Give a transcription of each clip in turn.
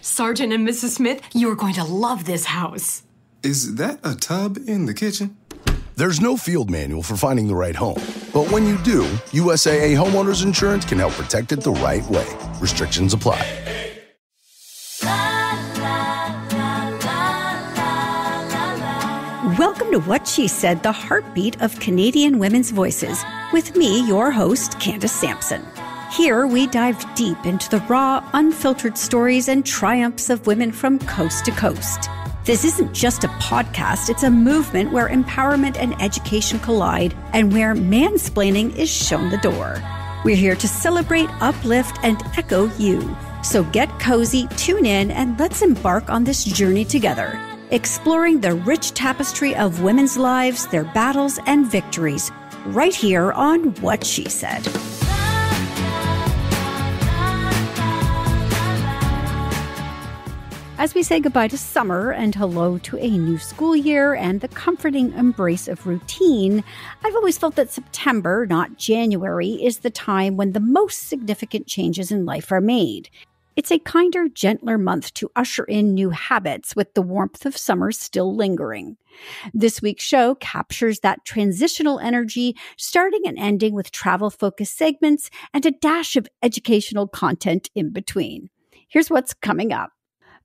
Sergeant and Mrs. Smith, you're going to love this house. Is that a tub in the kitchen? There's no field manual for finding the right home. But when you do, USAA Homeowners Insurance can help protect it the right way. Restrictions apply. Welcome to What She Said, the heartbeat of Canadian women's voices, with me, your host, Candace Sampson. Here, we dive deep into the raw, unfiltered stories and triumphs of women from coast to coast. This isn't just a podcast, it's a movement where empowerment and education collide and where mansplaining is shown the door. We're here to celebrate, uplift, and echo you. So get cozy, tune in, and let's embark on this journey together, exploring the rich tapestry of women's lives, their battles, and victories, right here on What She Said. As we say goodbye to summer and hello to a new school year and the comforting embrace of routine, I've always felt that September, not January, is the time when the most significant changes in life are made. It's a kinder, gentler month to usher in new habits with the warmth of summer still lingering. This week's show captures that transitional energy, starting and ending with travel-focused segments and a dash of educational content in between. Here's what's coming up.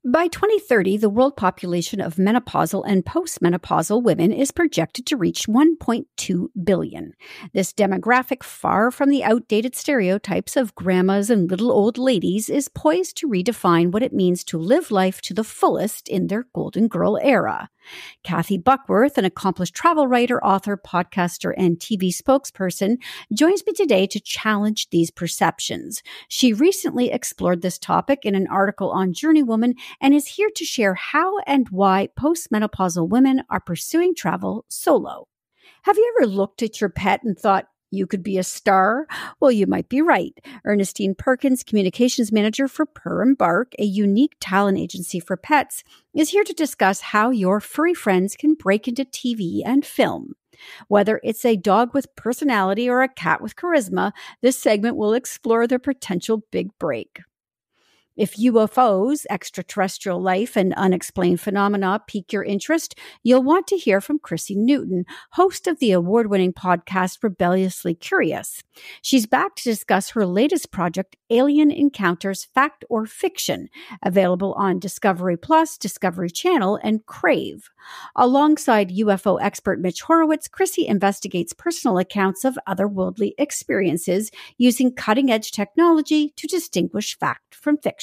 By 2030, the world population of menopausal and postmenopausal women is projected to reach 1.2 billion. This demographic, far from the outdated stereotypes of grandmas and little old ladies, is poised to redefine what it means to live life to the fullest in their golden girl era. Kathy Buckworth, an accomplished travel writer, author, podcaster, and TV spokesperson, joins me today to challenge these perceptions. She recently explored this topic in an article on Journeywoman and is here to share how and why postmenopausal women are pursuing travel solo. Have you ever looked at your pet and thought, you could be a star? Well, you might be right. Ernestine Perkins, communications manager for Purr Bark, a unique talent agency for pets, is here to discuss how your furry friends can break into TV and film. Whether it's a dog with personality or a cat with charisma, this segment will explore their potential big break. If UFOs, extraterrestrial life, and unexplained phenomena pique your interest, you'll want to hear from Chrissy Newton, host of the award-winning podcast Rebelliously Curious. She's back to discuss her latest project, Alien Encounters Fact or Fiction, available on Discovery Plus, Discovery Channel, and Crave. Alongside UFO expert Mitch Horowitz, Chrissy investigates personal accounts of otherworldly experiences using cutting-edge technology to distinguish fact from fiction.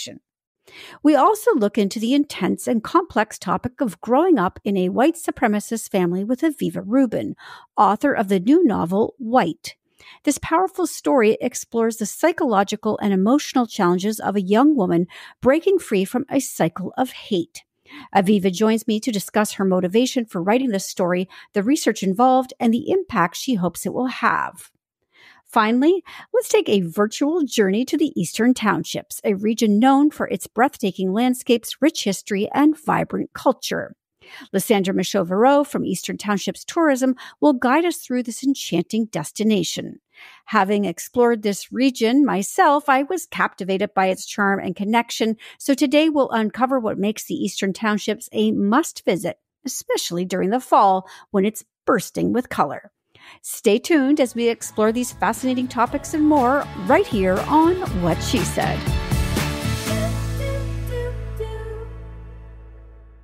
We also look into the intense and complex topic of growing up in a white supremacist family with Aviva Rubin, author of the new novel, White. This powerful story explores the psychological and emotional challenges of a young woman breaking free from a cycle of hate. Aviva joins me to discuss her motivation for writing this story, the research involved, and the impact she hopes it will have. Finally, let's take a virtual journey to the Eastern Townships, a region known for its breathtaking landscapes, rich history, and vibrant culture. Lysandre Michaud-Verreault from Eastern Townships Tourism will guide us through this enchanting destination. Having explored this region myself, I was captivated by its charm and connection, so today we'll uncover what makes the Eastern Townships a must-visit, especially during the fall when it's bursting with color. Stay tuned as we explore these fascinating topics and more right here on What She Said.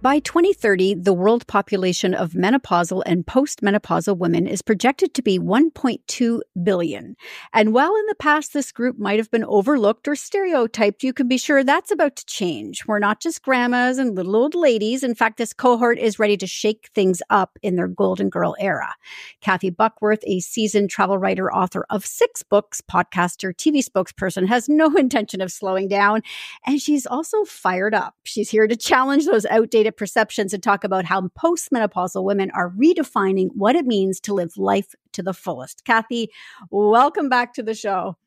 By 2030, the world population of menopausal and postmenopausal women is projected to be 1.2 billion. And while in the past this group might have been overlooked or stereotyped, you can be sure that's about to change. We're not just grandmas and little old ladies. In fact, this cohort is ready to shake things up in their golden girl era. Kathy Buckworth, a seasoned travel writer, author of 6 books, podcaster, TV spokesperson, has no intention of slowing down. And she's also fired up. She's here to challenge those outdated perceptions and talk about how postmenopausal women are redefining what it means to live life to the fullest. Kathy, welcome back to the show.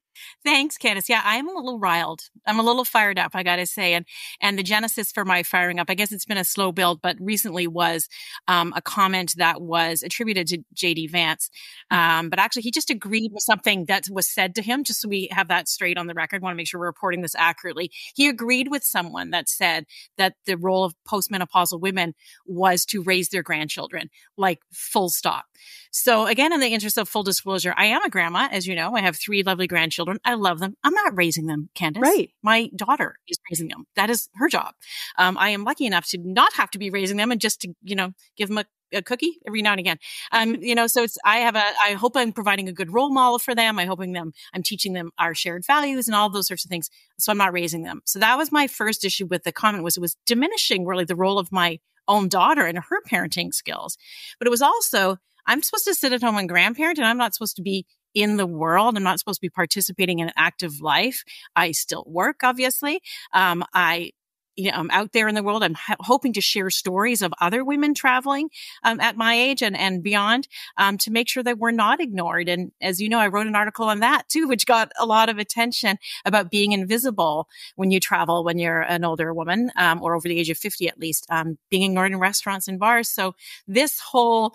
Thanks, Candace. Yeah, I'm a little riled. I'm a little fired up, I got to say. And the genesis for my firing up, I guess it's been a slow build, but recently was a comment that was attributed to J.D. Vance. But actually, he just agreed with something that was said to him, just so we have that straight on the record. I want to make sure we're reporting this accurately. He agreed with someone that said that the role of postmenopausal women was to raise their grandchildren, like full stop. So again, in the interest of full disclosure, I am a grandma, as you know. I have 3 lovely grandchildren. I love them. I'm not raising them, Candace. Right. My daughter is raising them. That is her job. I am lucky enough to not have to be raising them and just to, give them a cookie every now and again. So I hope I'm providing a good role model for them. I'm teaching them our shared values and all those sorts of things. So I'm not raising them. So that was my first issue with the comment, was it was diminishing really the role of my own daughter and her parenting skills. But it was also, I'm supposed to sit at home and grandparent, and I'm not supposed to be in the world. I'm not supposed to be participating in an active life. I still work, obviously. I'm out there in the world. I'm hoping to share stories of other women traveling at my age and beyond to make sure that we're not ignored. And as you know, I wrote an article on that too, which got a lot of attention about being invisible when you travel, when you're an older woman or over the age of 50 at least, being ignored in restaurants and bars. So this whole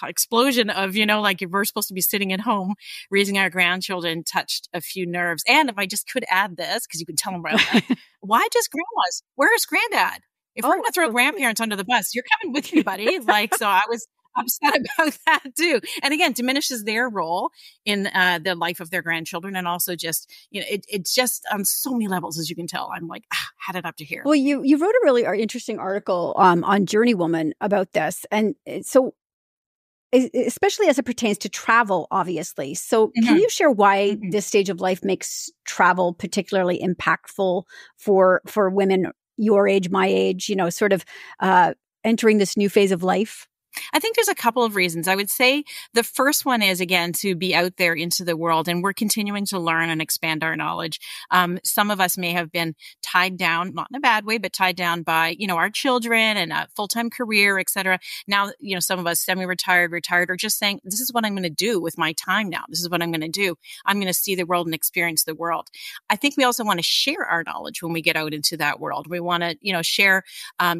explosion of, we're supposed to be sitting at home raising our grandchildren touched a few nerves. And if I just could add this, because you can tell them right away, why just grandmas? Where's granddad? If we're going to throw grandparents under the bus, you're coming with me, buddy. So I was upset about that too. And again, diminishes their role in the life of their grandchildren. And also just, it's just on so many levels, as you can tell. I'm like, had it up to here. Well, you wrote a really interesting article on Journeywoman about this. And so, especially as it pertains to travel, obviously. So can you share why this stage of life makes travel particularly impactful for women your age, my age, entering this new phase of life? I think there's a couple of reasons. I would say the first one is, again, to be out there into the world, and we're continuing to learn and expand our knowledge. Some of us may have been tied down, not in a bad way, but tied down by, our children and a full-time career, et cetera. Now, some of us semi-retired, retired, are just saying, this is what I'm going to do with my time now. This is what I'm going to do. I'm going to see the world and experience the world. I think we also want to share our knowledge when we get out into that world. We want to, share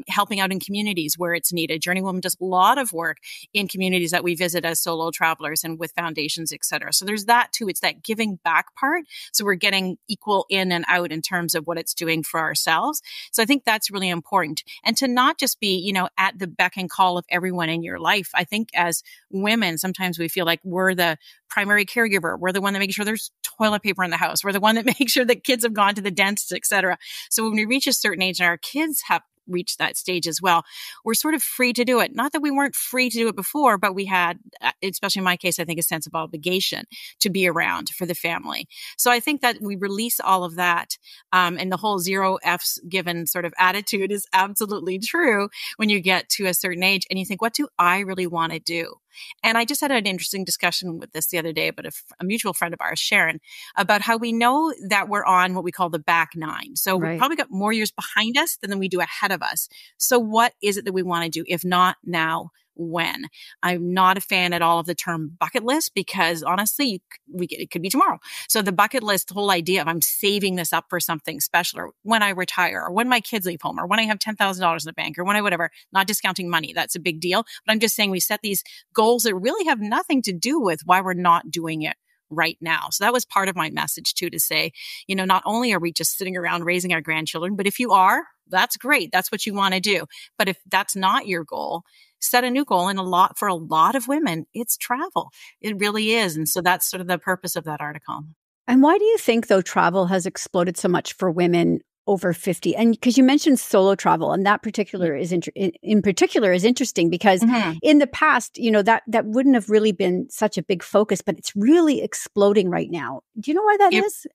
helping out in communities where it's needed. Journeywoman does a lot of work in communities that we visit as solo travelers and with foundations, et cetera. So there's that too. It's that giving back part. So we're getting equal in and out in terms of what it's doing for ourselves. So I think that's really important. And to not just be, at the beck and call of everyone in your life. I think as women, sometimes we feel like we're the primary caregiver. We're the one that makes sure there's toilet paper in the house. We're the one that makes sure that kids have gone to the dentist, et cetera. So when we reach a certain age and our kids have reach that stage as well, we're sort of free to do it. Not that we weren't free to do it before, but we had, especially in my case, I think a sense of obligation to be around for the family. So I think that we release all of that. And the whole 0 F's given sort of attitude is absolutely true when you get to a certain age and you think, what do I really want to do? And I just had an interesting discussion with this the other day, but a mutual friend of ours, Sharon, about how we know that we're on what we call the back 9. So we've probably got more years behind us than we do ahead of us. So what is it that we want to do? If not now, when? I'm not a fan at all of the term bucket list because honestly, it could be tomorrow. So the bucket list, the whole idea of I'm saving this up for something special, or when I retire, or when my kids leave home, or when I have $10,000 in the bank, or when I whatever, not discounting money. That's a big deal. But I'm just saying we set these goals that really have nothing to do with why we're not doing it right now. So that was part of my message too, to say, not only are we just sitting around raising our grandchildren, but if you are, that's great. That's what you want to do. But if that's not your goal, set a new goal. And for a lot of women, it's travel. It really is. And so that's sort of the purpose of that article. And why do you think, though, travel has exploded so much for women over 50? And because you mentioned solo travel, and that particular is in particular is interesting because in the past, that wouldn't have really been such a big focus, but it's really exploding right now. Do you know why that is?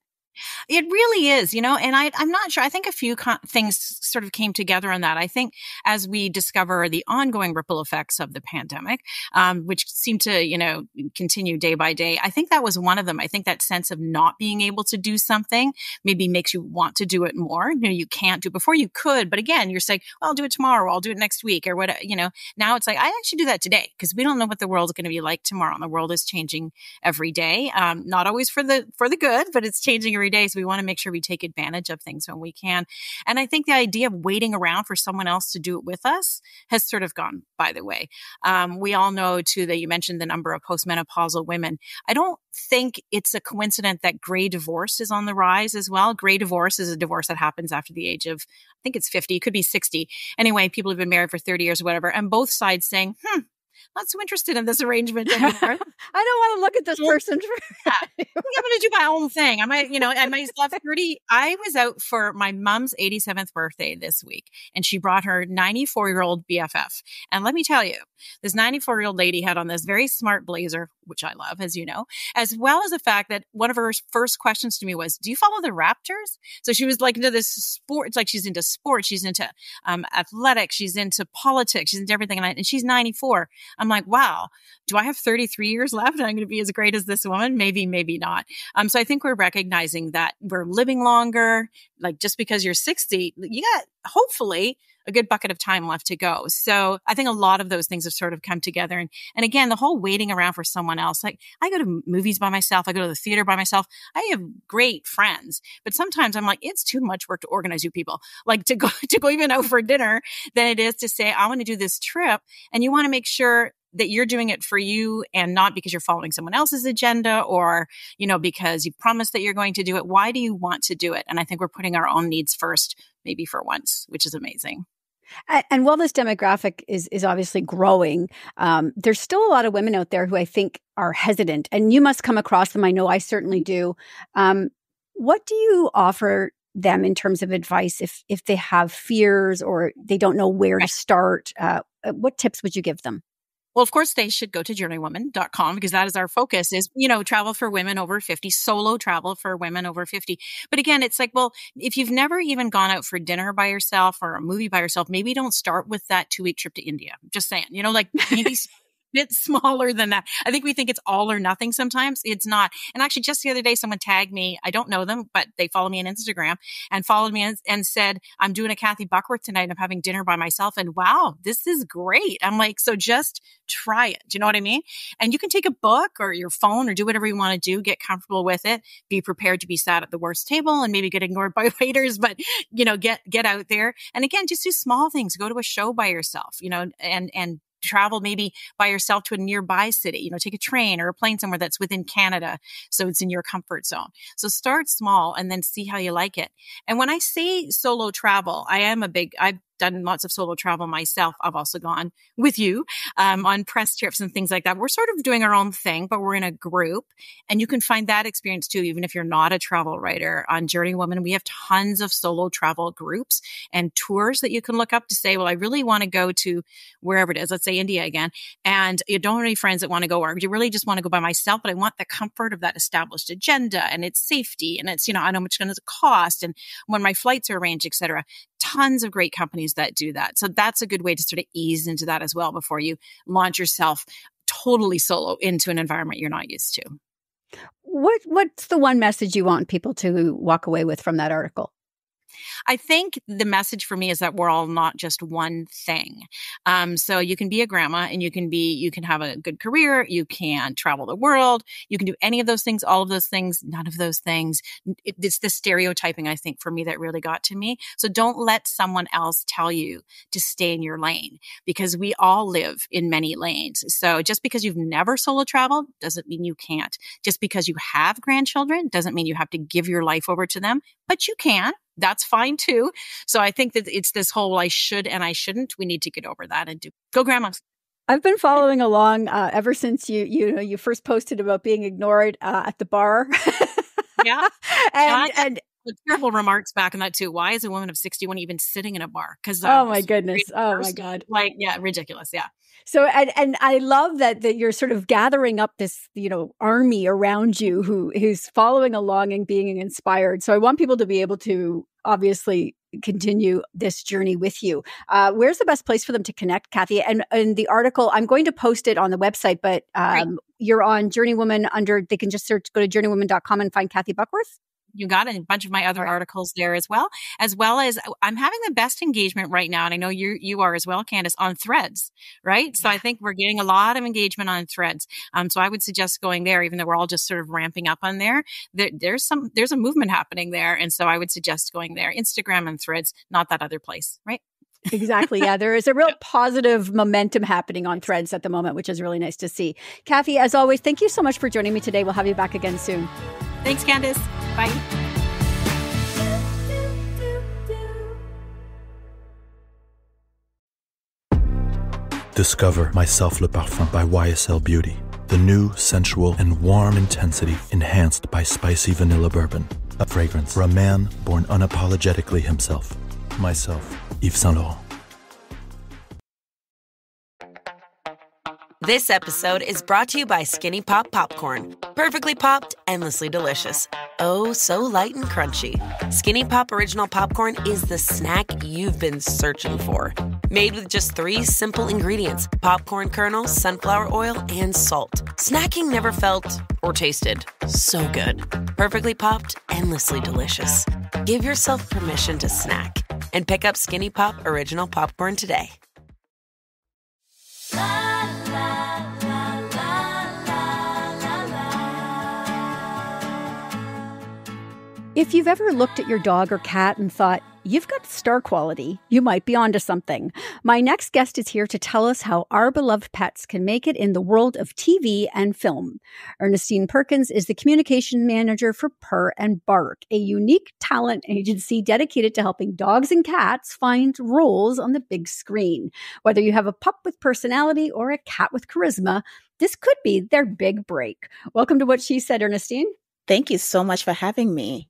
It really is, and I'm not sure. I think a few things sort of came together on that. I think as we discover the ongoing ripple effects of the pandemic, which seem to, continue day by day, I think that was one of them. I think that sense of not being able to do something maybe makes you want to do it more. You can't do it before you could, but again, you're saying, well, I'll do it tomorrow, or I'll do it next week, or what, now it's like, I actually do that today because we don't know what the world's going to be like tomorrow. And the world is changing every day. Not always for the good, but it's changing every day. So we want to make sure we take advantage of things when we can. And I think the idea of waiting around for someone else to do it with us has sort of gone by the way. We all know too that you mentioned the number of postmenopausal women. I don't think it's a coincidence that gray divorce is on the rise as well. Gray divorce is a divorce that happens after the age of, I think it's 50, it could be 60. Anyway, people have been married for 30 years or whatever, and both sides saying, not so interested in this arrangement anymore. I don't want to look at this person. I think I'm going to do my own thing. I myself 30. I was out for my mom's 87th birthday this week, and she brought her 94-year-old BFF. And let me tell you, this 94-year-old lady had on this very smart blazer, which I love, as you know, as well as the fact that one of her first questions to me was, do you follow the Raptors? So she was like into this sport. It's like she's into sports. She's into athletics. She's into politics. She's into everything. And she's 94. I'm like, wow, do I have 33 years left and I'm going to be as great as this woman? Maybe, maybe not. So I think we're recognizing that we're living longer. Like just because you're 60, you got hopefully a good bucket of time left to go. So I think a lot of those things have sort of come together. And again, the whole waiting around for someone else, like I go to movies by myself. I go to the theater by myself. I have great friends, but sometimes I'm like, it's too much work to organize you people, like to go even out for dinner than it is to say, I want to do this trip. And you want to make sure that you're doing it for you and not because you're following someone else's agenda or, because you promised that you're going to do it. Why do you want to do it? And I think we're putting our own needs first, maybe for once, which is amazing. And while this demographic is obviously growing, there's still a lot of women out there who I think are hesitant, and you must come across them. I know I certainly do. What do you offer them in terms of advice if they have fears or they don't know where to start? What tips would you give them? Well, of course, they should go to journeywoman.com because that is our focus is, travel for women over 50, solo travel for women over 50. But again, it's like, well, if you've never even gone out for dinner by yourself or a movie by yourself, maybe don't start with that 2-week trip to India. Just saying, maybe bit smaller than that. I think we think it's all or nothing sometimes. It's not. And actually, just the other day, someone tagged me. I don't know them, but they follow me on Instagram and followed me and said, I'm doing a Kathy Buckworth tonight and I'm having dinner by myself. And wow, this is great. I'm like, so just try it. Do you know what I mean? And you can take a book or your phone or do whatever you want to do. Get comfortable with it. Be prepared to be sat at the worst table and maybe get ignored by waiters, but get out there. And again, just do small things. Go to a show by yourself, and travel maybe by yourself to a nearby city, take a train or a plane somewhere that's within Canada. So it's in your comfort zone. So start small and then see how you like it. And when I say solo travel, I've done lots of solo travel myself. I've also gone with you on press trips and things like that. We're sort of doing our own thing, but we're in a group. And you can find that experience too, even if you're not a travel writer. On Journey Woman, we have tons of solo travel groups and tours that you can look up to say, well, I really want to go to wherever it is. Let's say India again. And you don't have any friends that want to go, or you really just want to go by myself, but I want the comfort of that established agenda and its safety. And it's, I know how much it's going to cost and when my flights are arranged, et cetera. Tons of great companies that do that. So that's a good way to sort of ease into that as well before you launch yourself totally solo into an environment you're not used to. What's the one message you want people to walk away with from that article? I think the message for me is that we're all not just one thing. So you can be a grandma and you can have a good career. You can travel the world. You can do any of those things, all of those things, none of those things. It's the stereotyping, I think, for me that really got to me. So don't let someone else tell you to stay in your lane because we all live in many lanes. So just because you've never solo traveled doesn't mean you can't. Just because you have grandchildren doesn't mean you have to give your life over to them, but you can. That's fine too. So I think that it's this whole I should and I shouldn't. We need to get over that and go grandmas. I've been following along ever since you first posted about being ignored at the bar. Yeah. and terrible remarks back on that too. Why is a woman of 61 even sitting in a bar? Because oh my goodness, oh my God, like ridiculous, yeah. So, and I love that you're sort of gathering up this, army around you who's following along and being inspired. So I want people to be able to obviously continue this journey with you. Where's the best place for them to connect, Kathy? And the article, I'm going to post it on the website, but you're on Journeywoman they can just go to journeywoman.com and find Kathy Buckworth. You got a bunch of my other articles there as well as I'm having the best engagement right now. And I know you are as well, Candace, on Threads, right? So I think we're getting a lot of engagement on Threads. So I would suggest going there, even though we're all just sort of ramping up on there. There's a movement happening there. And so I would suggest going there, Instagram and Threads, not that other place, right? Exactly. Yeah, there is a real positive momentum happening on Threads at the moment, which is really nice to see. Kathy, as always, thank you so much for joining me today. We'll have you back again soon. Thanks, Candace. Bye. Discover My Self Le Parfum by YSL Beauty. The new, sensual, and warm intensity enhanced by spicy vanilla bourbon. A fragrance for a man born unapologetically himself. Myself, Yves Saint Laurent. This episode is brought to you by Skinny Pop Popcorn. Perfectly popped, endlessly delicious. Oh, so light and crunchy. Skinny Pop Original Popcorn is the snack you've been searching for. Made with just 3 simple ingredients: popcorn kernels, sunflower oil, and salt. Snacking never felt or tasted so good. Perfectly popped, endlessly delicious. Give yourself permission to snack and pick up Skinny Pop Original Popcorn today. If you've ever looked at your dog or cat and thought, you've got star quality, you might be onto something. My next guest is here to tell us how our beloved pets can make it in the world of TV and film. Ernestine Perkins is the communication manager for Purr Bark, a unique talent agency dedicated to helping dogs and cats find roles on the big screen. Whether you have a pup with personality or a cat with charisma, this could be their big break. Welcome to What She Said, Ernestine. Thank you so much for having me.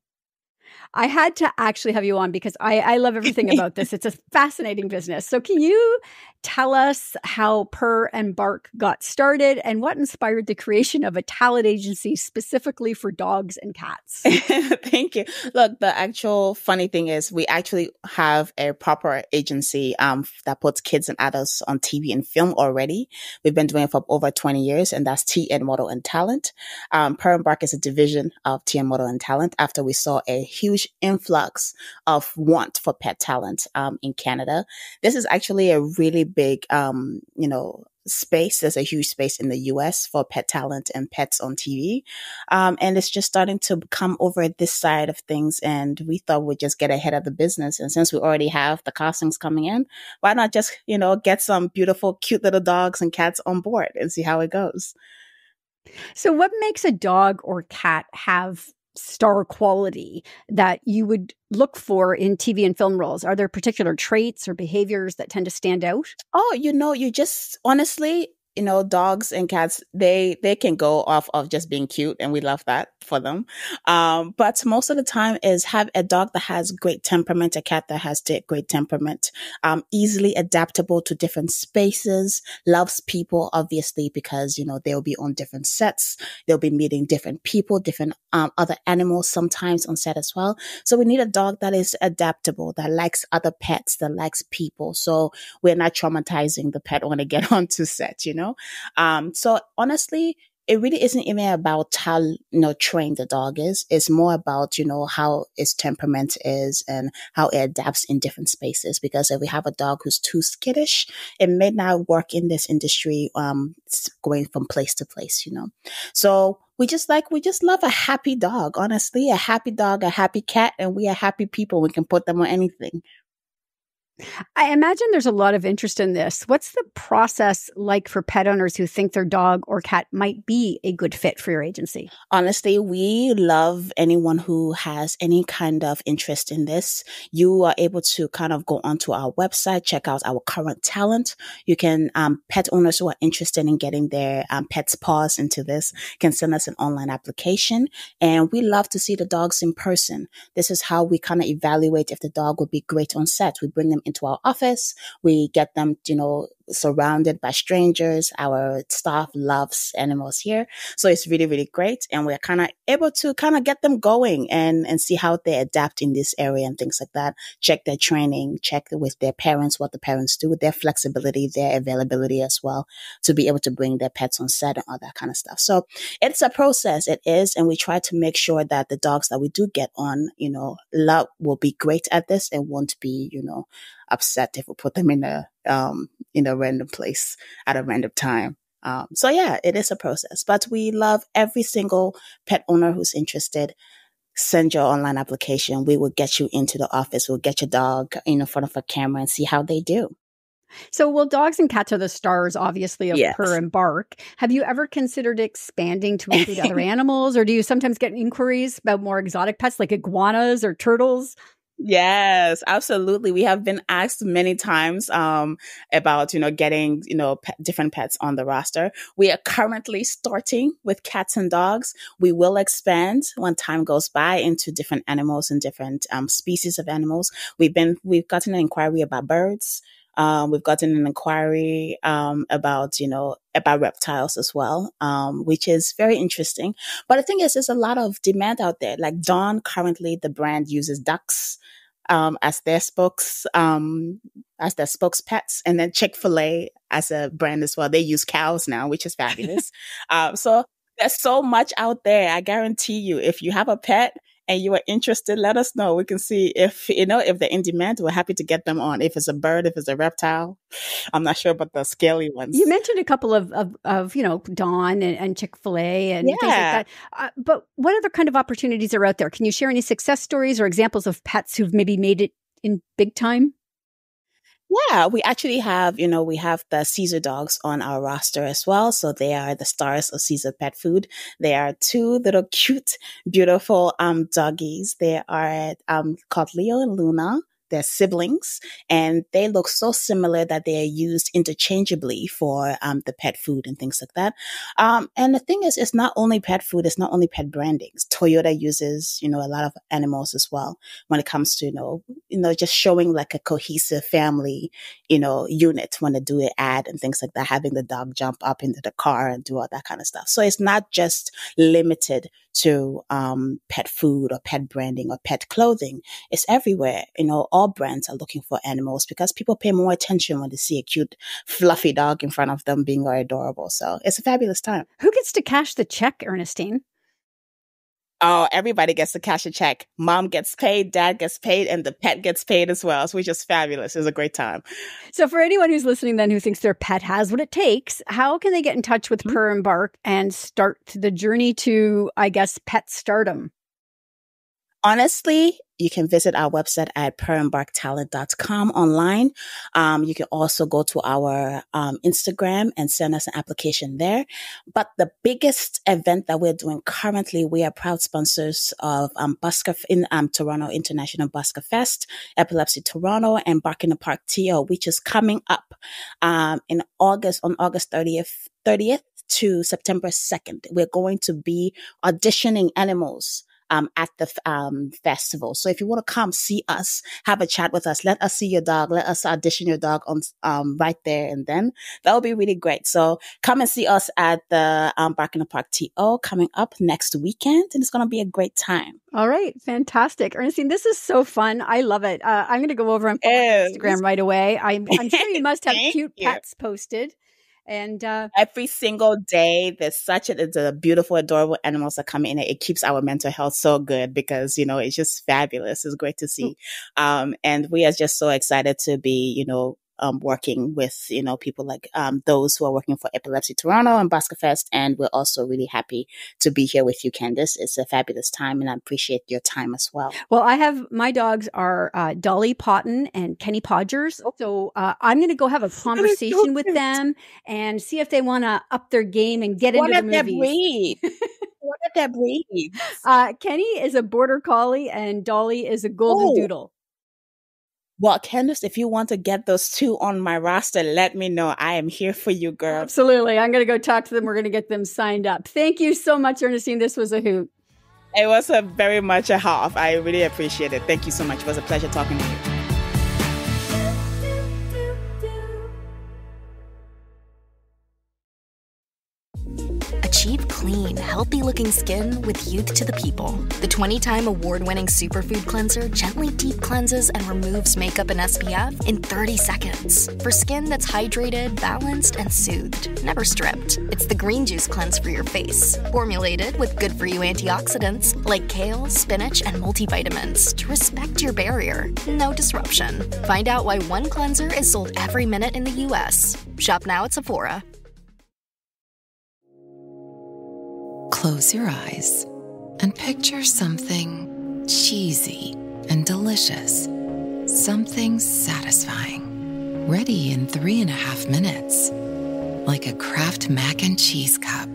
I had to actually have you on because I love everything about this. It's a fascinating business. So can you tell us how Purr Bark got started and what inspired the creation of a talent agency specifically for dogs and cats? Thank you. Look, the actual funny thing is we actually have a proper agency that puts kids and adults on TV and film already. We've been doing it for over 20 years, and that's TN Model and Talent. Purr Bark is a division of TN Model and Talent after we saw a huge influx of want for pet talent in Canada. This is actually a really big, space. There's a huge space in the US for pet talent and pets on TV. And it's just starting to come over this side of things. And we thought we'd just get ahead of the business. And since we already have the castings coming in, why not just, get some beautiful, cute little dogs and cats on board and see how it goes. So what makes a dog or cat have star quality that you would look for in TV and film roles? Are there particular traits or behaviors that tend to stand out? Oh, you just honestly, dogs and cats, they can go off of just being cute, and we love that for them. But most of the time is have a dog that has great temperament, a cat that has great temperament, easily adaptable to different spaces, loves people, obviously, because, they'll be on different sets. They'll be meeting different people, different other animals sometimes on set as well. So we need a dog that is adaptable, that likes other pets, that likes people. So we're not traumatizing the pet when they get onto set, So honestly, it really isn't even about how, trained the dog is. It's more about, how its temperament is and how it adapts in different spaces. Because if we have a dog who's too skittish, it may not work in this industry, going from place to place, So we just love a happy dog, honestly, a happy dog, a happy cat, and we are happy people. We can put them on anything. I imagine there's a lot of interest in this. What's the process like for pet owners who think their dog or cat might be a good fit for your agency? Honestly, we love anyone who has any kind of interest in this. You are able to kind of go onto our website, check out our current talent. You can, pet owners who are interested in getting their pet's paws into this can send us an online application. And we love to see the dogs in person. This is how we kind of evaluate if the dog would be great on set. We bring them into our office. We get them, surrounded by strangers. Our staff loves animals here. So it's really, really great. And we're kind of able to kind of get them going and see how they adapt in this area and things like that. Check their training, check with their parents, what the parents do, with their flexibility, their availability as well, to be able to bring their pets on set and all that kind of stuff. So it's a process. It is. And we try to make sure that the dogs that we do get on, love will be great at this and won't be, upset if we put them in a random place at a random time. So yeah, it is a process, but we love every single pet owner who's interested. Send your online application. We will get you into the office. We'll get your dog in front of a camera and see how they do. So, well, dogs and cats are the stars, obviously, of Yes. Purr and Bark. Have you ever considered expanding to include other animals, or do you sometimes get inquiries about more exotic pets like iguanas or turtles? Yes, absolutely. We have been asked many times about, getting, different pets on the roster. We are currently starting with cats and dogs. We will expand when time goes by into different animals and different species of animals. We've gotten an inquiry about birds. We've gotten an inquiry about reptiles as well, which is very interesting. But the thing is, there's a lot of demand out there. Like Dawn, currently the brand uses ducks as their spokes pets, and then Chick-fil-A as a brand as well. They use cows now, which is fabulous. So there's so much out there. I guarantee you, if you have a pet and you are interested, let us know. We can see if they're in demand. We're happy to get them on. If it's a bird, if it's a reptile. I'm not sure about the scaly ones. You mentioned a couple of Dawn and Chick-fil-A and things like that. But what other kind of opportunities are out there? Can you share any success stories or examples of pets who've maybe made it in big time? Yeah, we actually have, we have the Caesar dogs on our roster as well. So they are the stars of Caesar Pet Food. They are two little cute, beautiful doggies. They are called Leo and Luna. They're siblings, and they look so similar that they are used interchangeably for the pet food and things like that. And the thing is, it's not only pet food, it's not only pet brandings. Toyota uses, a lot of animals as well when it comes to, just showing like a cohesive family, unit when they do an ad and things like that, having the dog jump up into the car and do all that kind of stuff. So it's not just limited to pet food or pet branding or pet clothing. It's everywhere. All brands are looking for animals because people pay more attention when they see a cute, fluffy dog in front of them being very adorable. So it's a fabulous time. Who gets to cash the check, Ernestine? Oh, everybody gets to cash a check. Mom gets paid, dad gets paid, and the pet gets paid as well. So it's just fabulous. It's a great time. So for anyone who's listening then who thinks their pet has what it takes, how can they get in touch with Purr and Bark and start the journey to, I guess, pet stardom? Honestly, you can visit our website at purrandbarktalent.com online. You can also go to our Instagram and send us an application there. But the biggest event that we're doing currently, we are proud sponsors of Toronto International Busker Fest, Epilepsy Toronto, and Bark in the Park TO, which is coming up in August, on August 30th to September 2nd. We're going to be auditioning animals at the festival. So if you want to come see us, have a chat with us, let us see your dog, let us audition your dog on right there and then. That would be really great. So come and see us at the Bark in the Park TO coming up next weekend, and it's going to be a great time. All right. Fantastic. Ernestine, this is so fun. I love it. I'm going to go over on Instagram right away. I'm sure you must have cute pets posted. And every single day, it's a beautiful, adorable animals that come in. It keeps our mental health so good because, it's just fabulous. It's great to see. And we are just so excited to be, working with, people like those who are working for Epilepsy Toronto and Baskerfest. And we're also really happy to be here with you, Candice. It's a fabulous time, and I appreciate your time as well. Well, my dogs are Dolly Potton and Kenny Podgers. So I'm going to go have a conversation with them and see if they want to up their game and get into the movies. What are their breeds? Kenny is a Border Collie and Dolly is a Golden Doodle. Well, Candice, if you want to get those two on my roster, let me know. I am here for you, girl. Absolutely. I'm going to go talk to them. We're going to get them signed up. Thank you so much, Ernestine. This was a hoot. It was very much a half. I really appreciate it. Thank you so much. It was a pleasure talking to you. Achieve clean, healthy-looking skin with Youth to the People. The 20-time award-winning superfood cleanser gently deep cleanses and removes makeup and SPF in 30 seconds. For skin that's hydrated, balanced, and soothed, never stripped. It's the green juice cleanse for your face. Formulated with good-for-you antioxidants like kale, spinach, and multivitamins to respect your barrier. No disruption. Find out why one cleanser is sold every minute in the U.S. Shop now at Sephora. Close your eyes and picture something cheesy and delicious. Something satisfying. Ready in 3.5 minutes. Like a Kraft mac and cheese cup.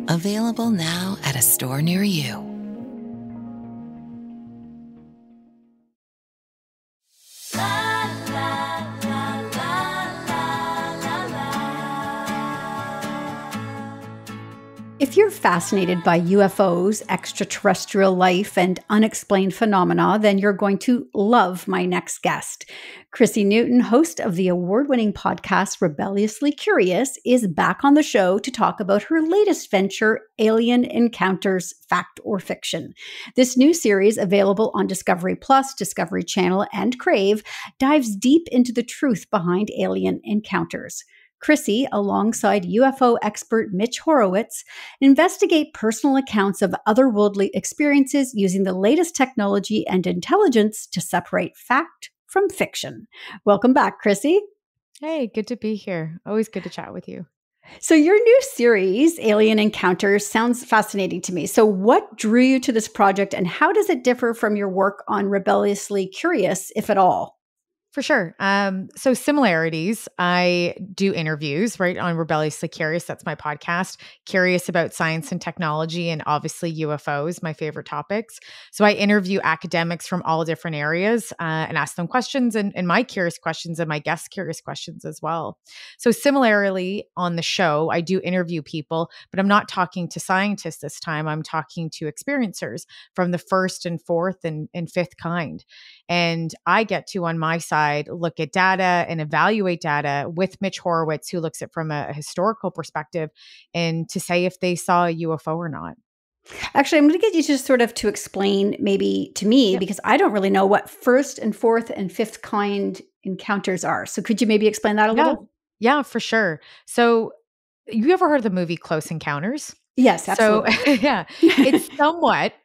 Available now at a store near you. If you're fascinated by UFOs, extraterrestrial life, and unexplained phenomena, then you're going to love my next guest. Chrissy Newton, host of the award-winning podcast Rebelliously Curious, is back on the show to talk about her latest venture, Alien Encounters, Fact or Fiction. This new series, available on Discovery Plus, Discovery Channel, and Crave, dives deep into the truth behind alien encounters. Chrissy, alongside UFO expert Mitch Horowitz, investigate personal accounts of otherworldly experiences using the latest technology and intelligence to separate fact from fiction. Welcome back, Chrissy. Hey, good to be here. Always good to chat with you. So your new series, Alien Encounters, sounds fascinating to me. So what drew you to this project, and how does it differ from your work on Rebelliously Curious, if at all? For sure. So similarities, I do interviews, right, on Rebelliously Curious. That's my podcast. Curious about science and technology, and obviously UFOs, my favorite topics. So I interview academics from all different areas and ask them questions, and my curious questions and my guests' curious questions as well. So similarly, on the show, I do interview people, but I'm not talking to scientists this time. I'm talking to experiencers from the first and fourth and fifth kind. And I get to, on my side, look at data and evaluate data with Mitch Horowitz, who looks at it from a historical perspective, and to say if they saw a UFO or not. Actually, I'm going to get you just sort of to explain maybe to me, because I don't really know what first and fourth and fifth kind encounters are. So could you maybe explain that a little? Yeah, for sure. So you ever heard of the movie Close Encounters? Yes, absolutely. So yeah, it's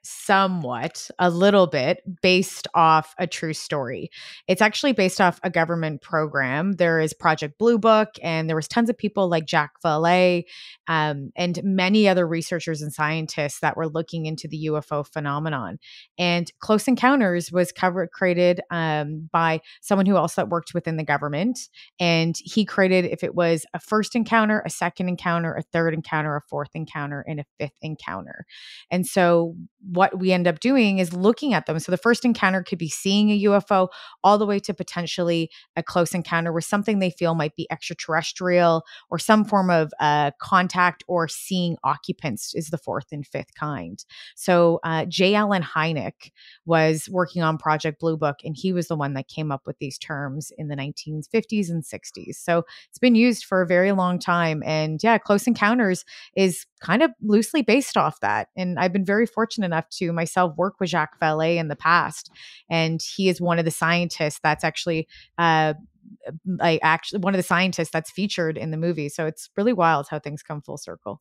somewhat, a little bit based off a true story. It's actually based off a government program. There is Project Blue Book, and there was tons of people like Jacques Vallée and many other researchers and scientists that were looking into the UFO phenomenon. And Close Encounters was created by someone who also worked within the government. And he created, if it was a first encounter, a second encounter, a third encounter, a fourth encounter, and a fifth encounter. And so what we end up doing is looking at them. So the first encounter could be seeing a UFO, all the way to potentially a close encounter where something they feel might be extraterrestrial or some form of contact, or seeing occupants is the fourth and fifth kind. So J. Allen Hynek was working on Project Blue Book, and he was the one that came up with these terms in the 1950s and 60s. So it's been used for a very long time. And yeah, Close Encounters is kind of loosely based off that. And I've been very fortunate enough to myself work with Jacques Vallée in the past. And he is one of the scientists that's actually one of the scientists that's featured in the movie. So it's really wild how things come full circle.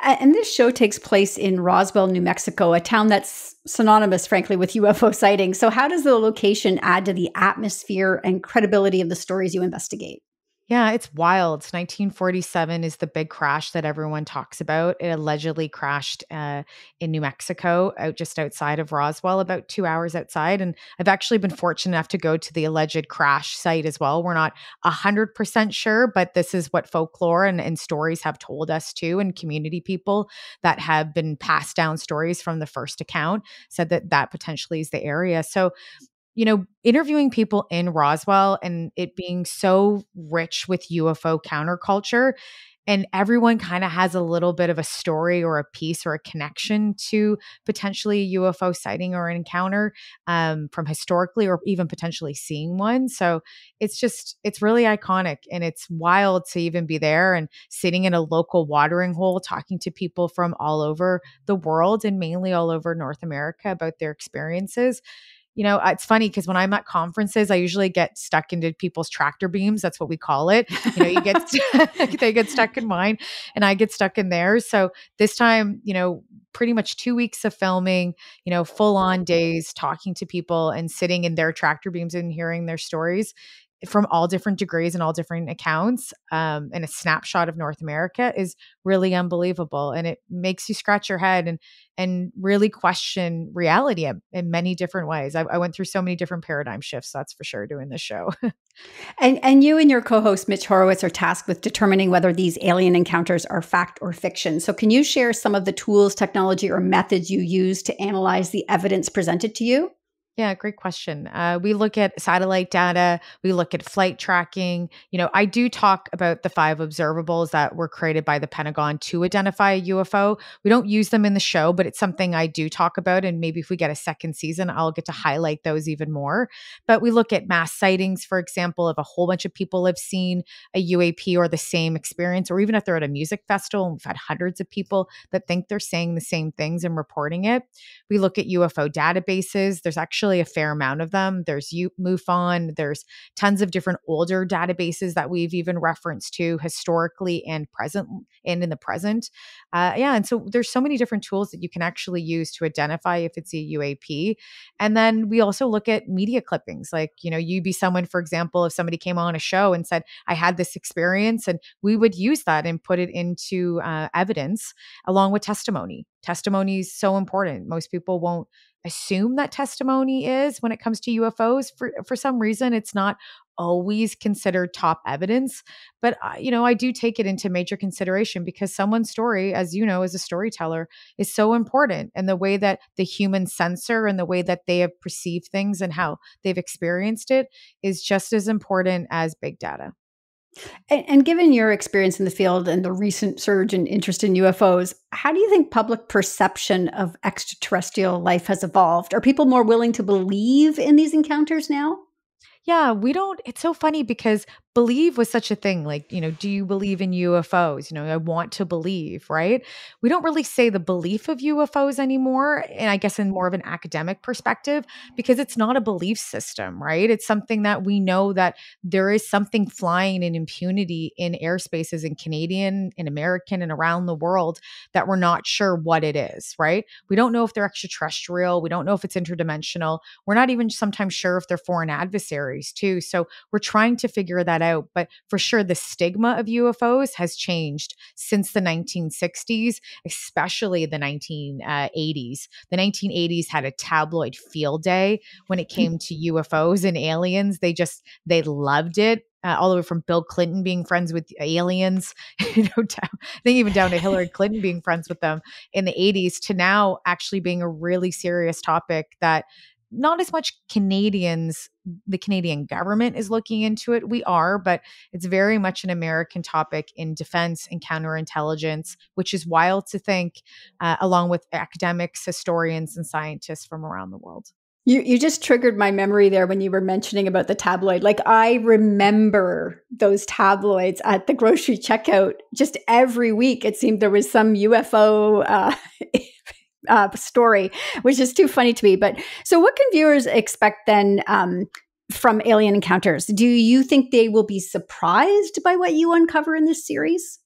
And this show takes place in Roswell, New Mexico, a town that's synonymous, frankly, with UFO sightings. So how does the location add to the atmosphere and credibility of the stories you investigate? Yeah, it's wild. 1947 is the big crash that everyone talks about. It allegedly crashed in New Mexico, just outside of Roswell, about 2 hours outside. And I've actually been fortunate enough to go to the alleged crash site as well. We're not 100% sure, but this is what folklore and stories have told us too, and community people that have been passed down stories from the first account said that that potentially is the area. So interviewing people in Roswell and it being so rich with UFO counterculture, and everyone kind of has a little bit of a story or a piece or a connection to potentially a UFO sighting or an encounter from historically or even potentially seeing one. So it's really iconic, and it's wild to even be there and sitting in a local watering hole, talking to people from all over the world and mainly all over North America about their experiences. It's funny because when I'm at conferences, I usually get stuck into people's tractor beams. That's what we call it. You get, they get stuck in mine and I get stuck in theirs. So this time, pretty much 2 weeks of filming, full on days, talking to people and sitting in their tractor beams and hearing their stories from all different degrees and all different accounts, and a snapshot of North America is really unbelievable. And it makes you scratch your head and really question reality in many different ways. I went through so many different paradigm shifts, that's for sure, doing this show. And you and your co-host, Mitch Horowitz, are tasked with determining whether these alien encounters are fact or fiction. So can you share some of the tools, technology, or methods you use to analyze the evidence presented to you? Yeah, great question. We look at satellite data. We look at flight tracking. I do talk about the 5 observables that were created by the Pentagon to identify a UFO. We don't use them in the show, but it's something I do talk about. And maybe if we get a second season, I'll get to highlight those even more. But we look at mass sightings, for example, if a whole bunch of people have seen a UAP or the same experience, or even if they're at a music festival, and we've had hundreds of people that think they're saying the same things and reporting it. We look at UFO databases. There's actually a fair amount of them. There's MUFON. There's tons of different older databases that we've even referenced to historically and present and in the present. And so there's so many different tools that you can actually use to identify if it's a UAP. And then we also look at media clippings. Like, you'd be someone, for example, if somebody came on a show and said, I had this experience, and we would use that and put it into evidence along with testimony. Testimony is so important. Most people won't assume that testimony is when it comes to UFOs. For some reason, it's not always considered top evidence. But, I do take it into major consideration because someone's story, as you know, as a storyteller, is so important. And the way that the human sensor and the way that they have perceived things and how they've experienced it is just as important as big data. And given your experience in the field and the recent surge in interest in UFOs, how do you think public perception of extraterrestrial life has evolved? Are people more willing to believe in these encounters now? Yeah, it's so funny because believe was such a thing. Like, do you believe in UFOs? I want to believe, right? We don't really say the belief of UFOs anymore. And I guess in more of an academic perspective, because it's not a belief system, right? It's something that we know that there is something flying in impunity in airspaces in Canadian, in American, and around the world that we're not sure what it is, right? We don't know if they're extraterrestrial. We don't know if it's interdimensional. We're not even sometimes sure if they're foreign adversaries too. So we're trying to figure that out. But for sure, the stigma of UFOs has changed since the 1960s, especially the 1980s. The 1980s had a tabloid field day when it came to UFOs and aliens. They loved it. All the way from Bill Clinton being friends with aliens, I think even down to Hillary Clinton being friends with them in the 80s, to now actually being a really serious topic that not as much the Canadian government is looking into it. We are, but it's very much an American topic in defense and counterintelligence, which is wild to think, along with academics, historians, and scientists from around the world. You just triggered my memory there when you were mentioning about the tabloid. Like, I remember those tabloids at the grocery checkout. Just every week, it seemed there was some UFO story, which is too funny to me. But so what can viewers expect then from alien encounters? Do you think they will be surprised by what you uncover in this series?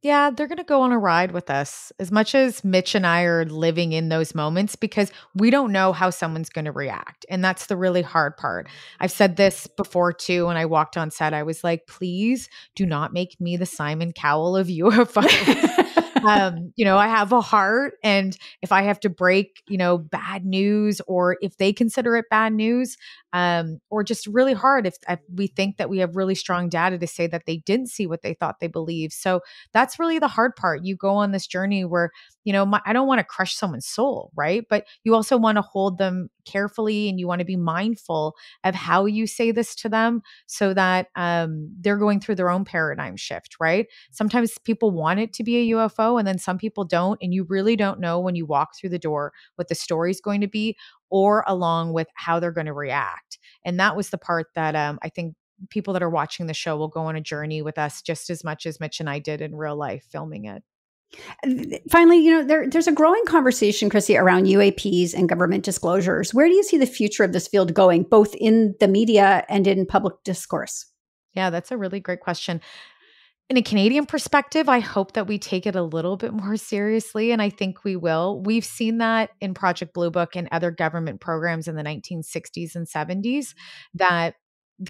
Yeah, they're going to go on a ride with us as much as Mitch and I are living in those moments because we don't know how someone's going to react. And that's the really hard part. I've said this before too. When I walked on set, I was like, please do not make me the Simon Cowell of UFOs. I have a heart, and if I have to break, bad news, or if they consider it bad news, or just really hard if we think that we have really strong data to say that they didn't see what they thought they believed. So that's really the hard part. You go on this journey where, I don't want to crush someone's soul, right? But you also want to hold them carefully, and you want to be mindful of how you say this to them so that they're going through their own paradigm shift, right? Sometimes people want it to be a UFO and then some people don't. And you really don't know when you walk through the door what the story's going to be or along with how they're going to react. And that was the part that I think people that are watching the show will go on a journey with us just as much as Mitch and I did in real life filming it. Finally, there's a growing conversation, Chrissy, around UAPs and government disclosures. Where do you see the future of this field going, both in the media and in public discourse? Yeah, that's a really great question. In a Canadian perspective, I hope that we take it a little bit more seriously, and I think we will. We've seen that in Project Blue Book and other government programs in the 1960s and 70s that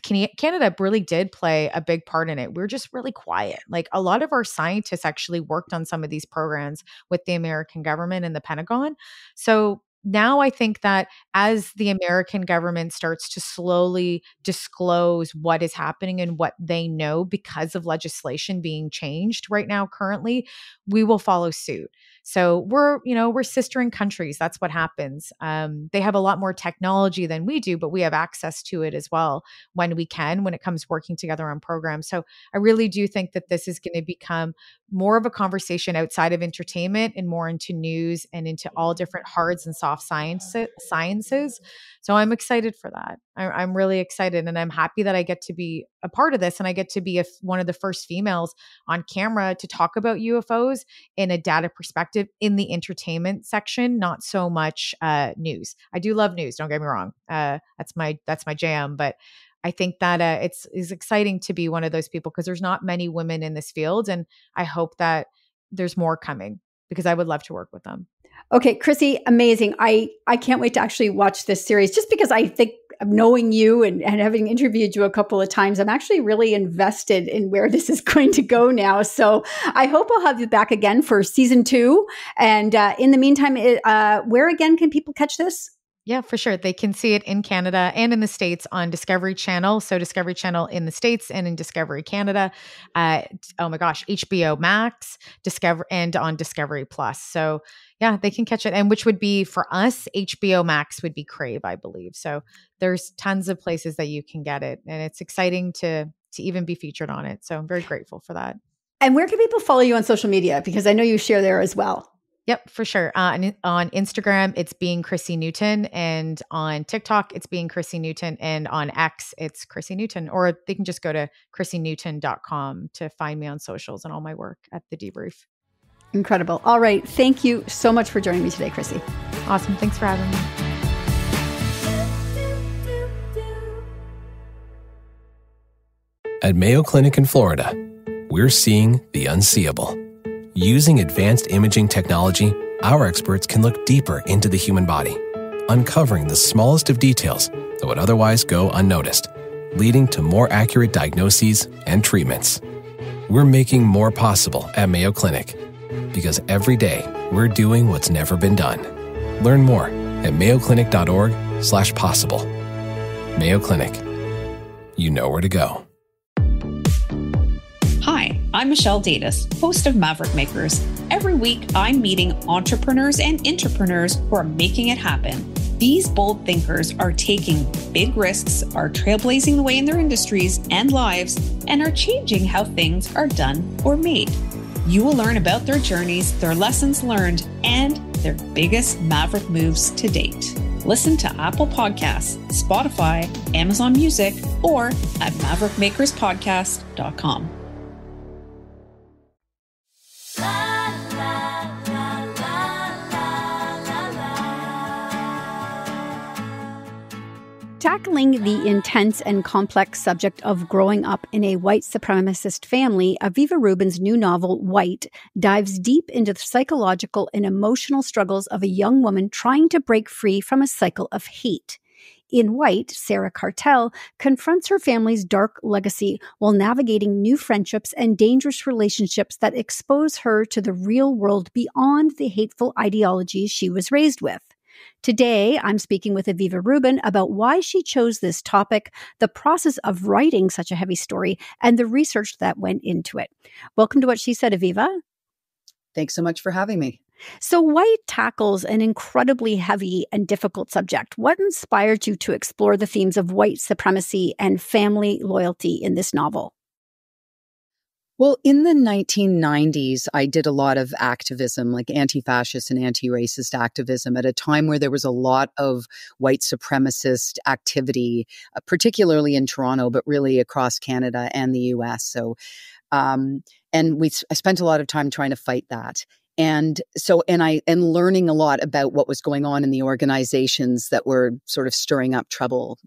Canada really did play a big part in it. We're just really quiet. Like a lot of our scientists actually worked on some of these programs with the American government and the Pentagon. So now I think that as the American government starts to slowly disclose what is happening and what they know because of legislation being changed right now currently, we will follow suit. So we're sistering countries. That's what happens. They have a lot more technology than we do, but we have access to it as well when it comes working together on programs. So I really do think that this is going to become more of a conversation outside of entertainment and more into news and into all different hards and soft sciences. So I'm excited for that. I'm really excited, and I'm happy that I get to be a part of this, and I get to be one of the first females on camera to talk about UFOs in a data perspective in the entertainment section, not so much news. I do love news, don't get me wrong. That's my jam, but I think that it's exciting to be one of those people because there's not many women in this field, and I hope that there's more coming because I would love to work with them. Okay, Chrissy, amazing. I can't wait to actually watch this series just because I think knowing you and having interviewed you a couple of times, I'm actually really invested in where this is going to go now. So I hope I'll have you back again for season 2. And in the meantime, where again can people catch this? Yeah, for sure. They can see it in Canada and in the States on Discovery Channel. So Discovery Channel in the States and in Discovery Canada. Oh my gosh, HBO Max, and on Discovery Plus. So yeah, they can catch it. And which would be for us, HBO Max would be Crave, I believe. So there's tons of places that you can get it. And it's exciting to even be featured on it. So I'm very grateful for that. And where can people follow you on social media? Because I know you share there as well. Yep, for sure. On Instagram, it's being Chrissy Newton, and on TikTok, it's being Chrissy Newton, and on X, it's Chrissy Newton. Or they can just go to chrissynewton.com to find me on socials and all my work at The Debrief. Incredible. All right. Thank you so much for joining me today, Chrissy. Awesome. Thanks for having me. At Mayo Clinic in Florida, we're seeing the unseeable. Using advanced imaging technology, our experts can look deeper into the human body, uncovering the smallest of details that would otherwise go unnoticed, leading to more accurate diagnoses and treatments. We're making more possible at Mayo Clinic, because every day we're doing what's never been done. Learn more at mayoclinic.org/possible. Mayo Clinic. You know where to go. Hi, I'm Michelle Davis, host of Maverick Makers. Every week, I'm meeting entrepreneurs and intrapreneurs who are making it happen. These bold thinkers are taking big risks, are trailblazing the way in their industries and lives, and are changing how things are done or made. You will learn about their journeys, their lessons learned, and their biggest Maverick moves to date. Listen to Apple Podcasts, Spotify, Amazon Music, or at maverickmakerspodcast.com. Tackling the intense and complex subject of growing up in a white supremacist family, Aviva Rubin's new novel, White, dives deep into the psychological and emotional struggles of a young woman trying to break free from a cycle of hate. In White, Sarah Cartel confronts her family's dark legacy while navigating new friendships and dangerous relationships that expose her to the real world beyond the hateful ideologies she was raised with. Today, I'm speaking with Aviva Rubin about why she chose this topic, the process of writing such a heavy story, and the research that went into it. Welcome to What She Said, Aviva. Thanks so much for having me. So White tackles an incredibly heavy and difficult subject. What inspired you to explore the themes of white supremacy and family loyalty in this novel? Well, in the 1990s, I did a lot of activism, like anti-fascist and anti-racist activism at a time where there was a lot of white supremacist activity, particularly in Toronto, but really across Canada and the US. So, I spent a lot of time trying to fight that. And learning a lot about what was going on in the organizations that were sort of stirring up trouble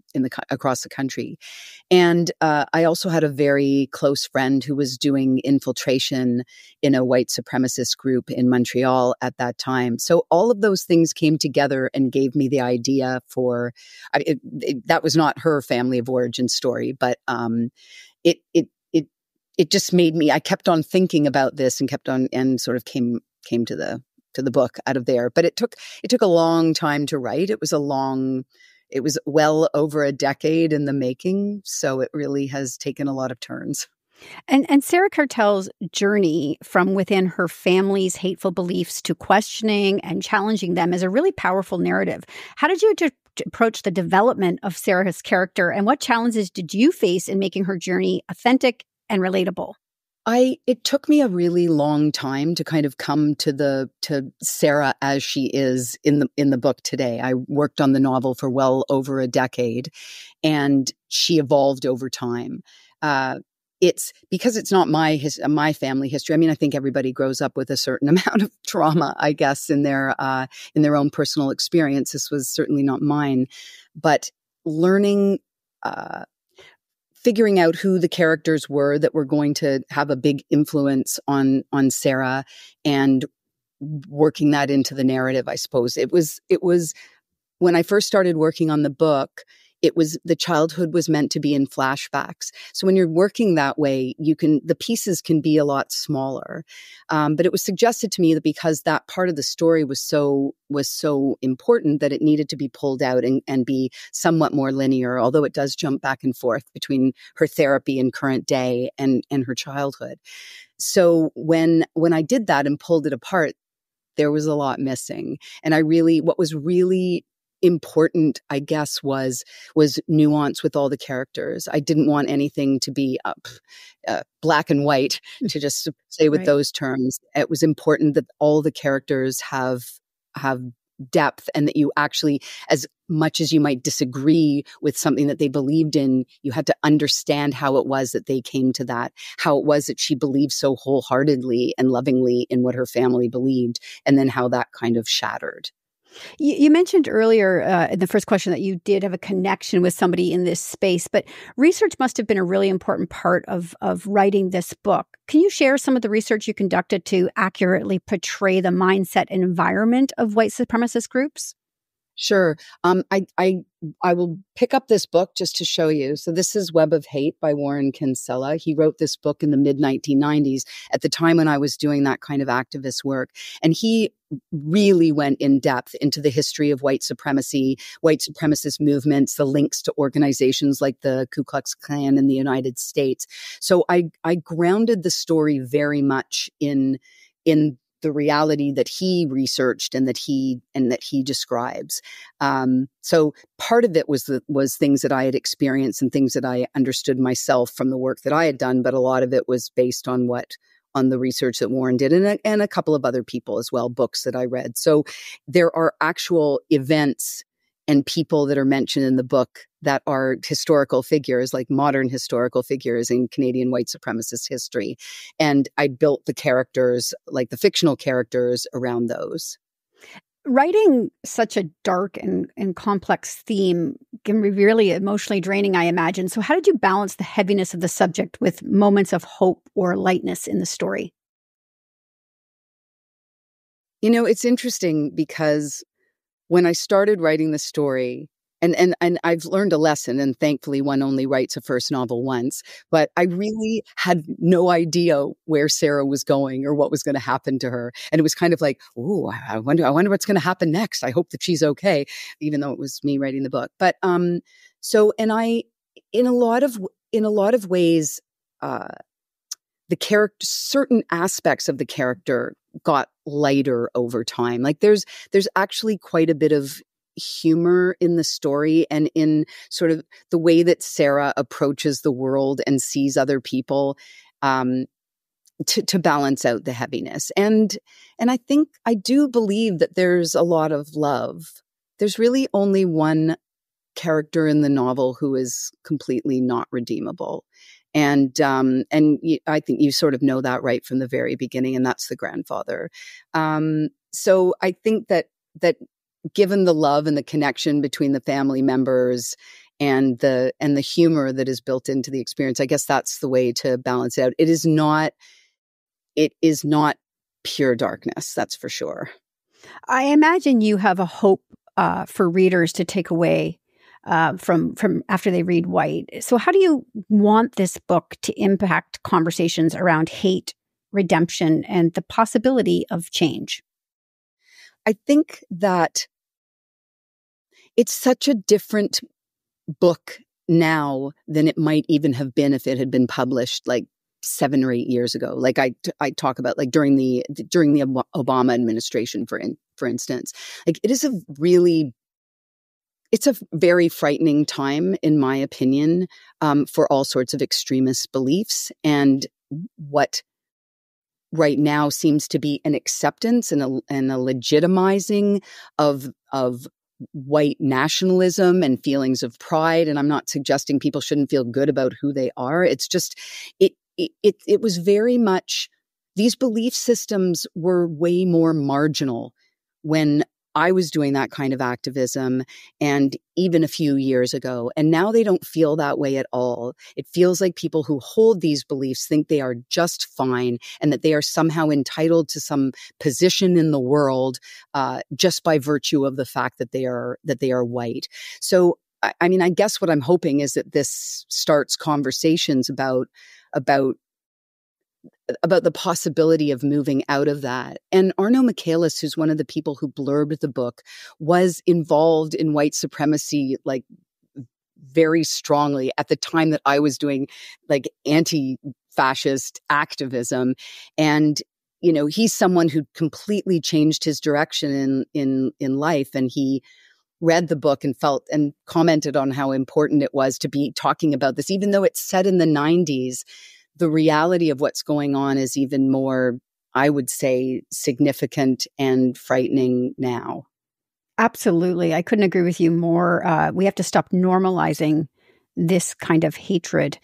across the country. And I also had a very close friend who was doing infiltration in a white supremacist group in Montreal at that time. So all of those things came together and gave me the idea for that was not her family of origin story, but it just made me. I kept on thinking about this and kept on and sort of came to the book out of there. But it took a long time to write. It was well over a decade in the making. So it really has taken a lot of turns. And Sarah Cartel's journey from within her family's hateful beliefs to questioning and challenging them is a really powerful narrative. How did you approach the development of Sarah's character, and what challenges did you face in making her journey authentic and relatable? It took me a really long time to kind of come to Sarah as she is in the book today. I worked on the novel for well over a decade, and she evolved over time. It's because it's not my family history. I mean, I think everybody grows up with a certain amount of trauma, I guess, in their own personal experience. This was certainly not mine, but learning. Figuring out who the characters were that were going to have a big influence on Sarah and working that into the narrative, I suppose. It was when I first started working on the book, the childhood was meant to be in flashbacks. So when you're working that way, the pieces can be a lot smaller. But it was suggested to me that because that part of the story was so important that it needed to be pulled out and be somewhat more linear, although it does jump back and forth between her therapy and current day and her childhood. So when I did that and pulled it apart, there was a lot missing. And what was really important, I guess, was nuance with all the characters. I didn't want anything to be black and white, to just say with those terms. It was important that all the characters have depth, and that you actually, as much as you might disagree with something that they believed in, you had to understand how it was that they came to that, how it was that she believed so wholeheartedly and lovingly in what her family believed, and then how that kind of shattered. You mentioned earlier in the first question that you did have a connection with somebody in this space, but research must have been a really important part of writing this book. Can you share some of the research you conducted to accurately portray the mindset and environment of white supremacist groups? Sure. I will pick up this book just to show you. So this is Web of Hate by Warren Kinsella. He wrote this book in the mid-1990s at the time when I was doing that kind of activist work. And he really went in depth into the history of white supremacy, white supremacist movements, the links to organizations like the Ku Klux Klan in the United States. So I grounded the story very much in the reality that he researched and that he describes. So part of it was things that I had experienced and things that I understood myself from the work that I had done, but a lot of it was based on the research that Warren did and a couple of other people as well, books that I read. So there are actual events and people that are mentioned in the book that are historical figures, like modern historical figures in Canadian white supremacist history. And I built the characters, like the fictional characters, around those. Writing such a dark and complex theme can be really emotionally draining, I imagine. So how did you balance the heaviness of the subject with moments of hope or lightness in the story? You know, it's interesting because when I started writing the story, and I've learned a lesson, and thankfully one only writes a first novel once, but I really had no idea where Sarah was going or what was going to happen to her. And it was kind of like, oh, I wonder what's going to happen next. I hope that she's okay, even though it was me writing the book. But in a lot of ways, the character, certain aspects of the character got lighter over time. Like there's actually quite a bit of humor in the story and in sort of the way that Sarah approaches the world and sees other people, to balance out the heaviness. And I think I do believe that there's a lot of love. There's really only one character in the novel who is completely not redeemable. And I think you sort of know that right from the very beginning, and that's the grandfather. So I think that given the love and the connection between the family members and the humor that is built into the experience, I guess that's the way to balance it out. It is not pure darkness, that's for sure. I imagine you have a hope for readers to take away from after they read White. So how do you want this book to impact conversations around hate, redemption, and the possibility of change? I think that it's such a different book now than it might even have been if it had been published like 7 or 8 years ago. Like I talk about like during the Obama administration, for instance, like it's a very frightening time, in my opinion, for all sorts of extremist beliefs. And what right now seems to be an acceptance and a legitimizing of white nationalism and feelings of pride. And I'm not suggesting people shouldn't feel good about who they are. It's just, it was very much, these belief systems were way more marginal when I was doing that kind of activism, and even a few years ago. And now they don't feel that way at all. It feels like people who hold these beliefs think they are just fine and that they are somehow entitled to some position in the world just by virtue of the fact that they are white. So, I mean, I guess what I'm hoping is that this starts conversations about the possibility of moving out of that. And Arno Michaelis, who's one of the people who blurbed the book, was involved in white supremacy, like very strongly at the time that I was doing like anti-fascist activism. And, you know, he's someone who completely changed his direction in life. And he read the book and felt and commented on how important it was to be talking about this, even though it's set in the 90s. The reality of what's going on is even more, I would say, significant and frightening now. Absolutely. I couldn't agree with you more. We have to stop normalizing this kind of hatred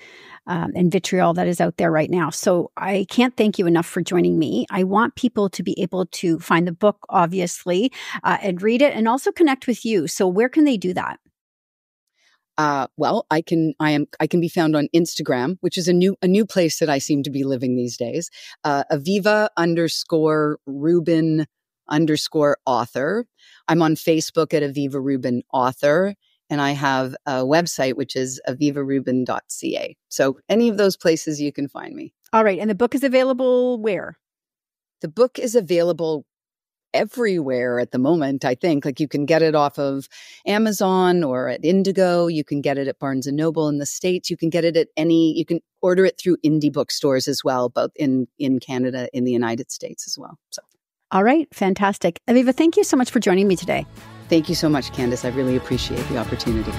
and vitriol that is out there right now. So I can't thank you enough for joining me. I want people to be able to find the book, obviously, and read it and also connect with you. So where can they do that? Well, I can be found on Instagram, which is a new place that I seem to be living these days. Aviva_Rubin_author. I'm on Facebook at Aviva Rubin author, and I have a website, which is avivarubin.ca. So any of those places you can find me. All right. And the book is available where? The book is available everywhere at the moment, I think. Like you can get it off of Amazon or at Indigo. You can get it at Barnes & Noble in the States. You can get it at you can order it through indie bookstores as well, both in Canada, in the United States as well. So, all right. Fantastic. Aviva, thank you so much for joining me today. Thank you so much, Candace. I really appreciate the opportunity.